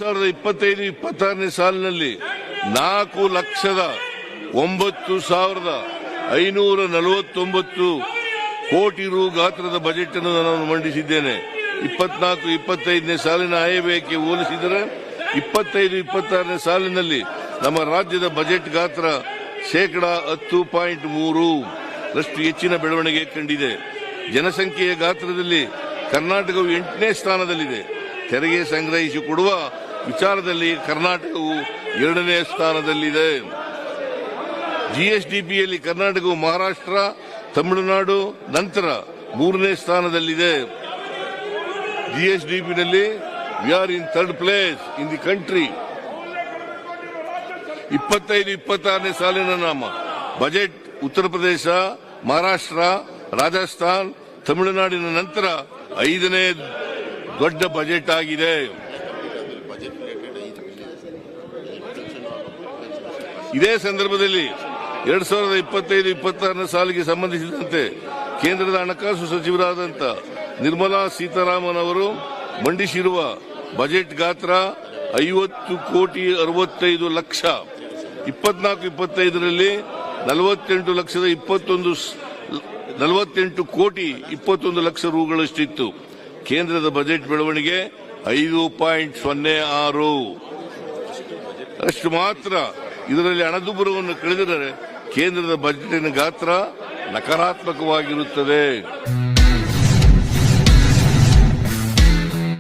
2025-26ನೇ ಸಾಲಿನಲ್ಲಿ 4,09,549 ಕೋಟಿ ರು ಗಾತ್ರದ ಬಜೆಟ್ ಅನ್ನು ನಾನು ಮಂಡಿಸಿದ್ದೇನೆ. 24-25ನೇ ಸಾಲಿನ ಆಯವ್ಯಯಕ್ಕೆ ಹೋಲಿಸಿದರೆ 25-26ನೇ ಸಾಲಿನಲ್ಲಿ ನಮ್ಮ ರಾಜ್ಯದ ಬಜೆಟ್ ಗಾತ್ರ ಶೇಕಡಾ 10.3% ಹೆಚ್ಚಿನ ಬೆಳವಣಿಗೆ ಕಂಡಿದೆ. ಜನಸಂಖ್ಯೆಯ ಗಾತ್ರದಲ್ಲಿ ಕರ್ನಾಟಕವು 8ನೇ ಸ್ಥಾನದಲ್ಲಿದೆ. ತೆರಿಗೆ ಸಂಗ್ರಹಿಸಿಕೊಡುವ ವಿಚಾರದಲ್ಲಿ ಕರ್ನಾಟಕವು 2ನೇ ಸ್ಥಾನದಲ್ಲಿದೆ. ಜಿಎಸ್ಡಿಪಿಯಲ್ಲಿ ಕರ್ನಾಟಕವು ಮಹಾರಾಷ್ಟ್ರ, ತಮಿಳುನಾಡು ನಂತರ 3ನೇ ಸ್ಥಾನದಲ್ಲಿದೆ. ಜಿಎಸ್ಡಿಪಿನಲ್ಲಿ we are in 3rd place in the country. 25-26ನೇ ಸಾಲಿನ ನಮ್ಮ ಬಜೆಟ್ ಉತ್ತರ ಪ್ರದೇಶ, ಮಹಾರಾಷ್ಟ್ರ, ರಾಜಸ್ಥಾನ್, ತಮಿಳುನಾಡಿನ ನಂತರ 5ನೇ ದೊಡ್ಡ ಬಜೆಟ್ ಆಗಿದೆ. ಇದೇ ಸಂದರ್ಭದಲ್ಲಿ 2025-26ನೇ ಸಾಲಿಗೆ ಸಂಬಂಧಿಸಿದಂತೆ ಕೇಂದ್ರದ ಹಣಕಾಸು ಸಚಿವರಾದಂಥ ನಿರ್ಮಲಾ ಸೀತಾರಾಮನ್ ಅವರು ಮಂಡಿಸಿರುವ ಬಜೆಟ್ ಗಾತ್ರ 50,65,00,000. 24-25ರಲ್ಲಿ 48,21,21,00,000 ರೂಗಳಷ್ಟಿತ್ತು. ಕೇಂದ್ರದ ಬಜೆಟ್ ಬೆಳವಣಿಗೆ 5.06 ಅಷ್ಟು ಮಾತ್ರ. ಇದರಲ್ಲಿ ಹಣದುಬ್ಬರವನ್ನು ಕಳೆದರೆ ಕೇಂದ್ರದ ಬಜೆಟಿನ ಗಾತ್ರ ನಕಾರಾತ್ಮಕವಾಗಿರುತ್ತದೆ.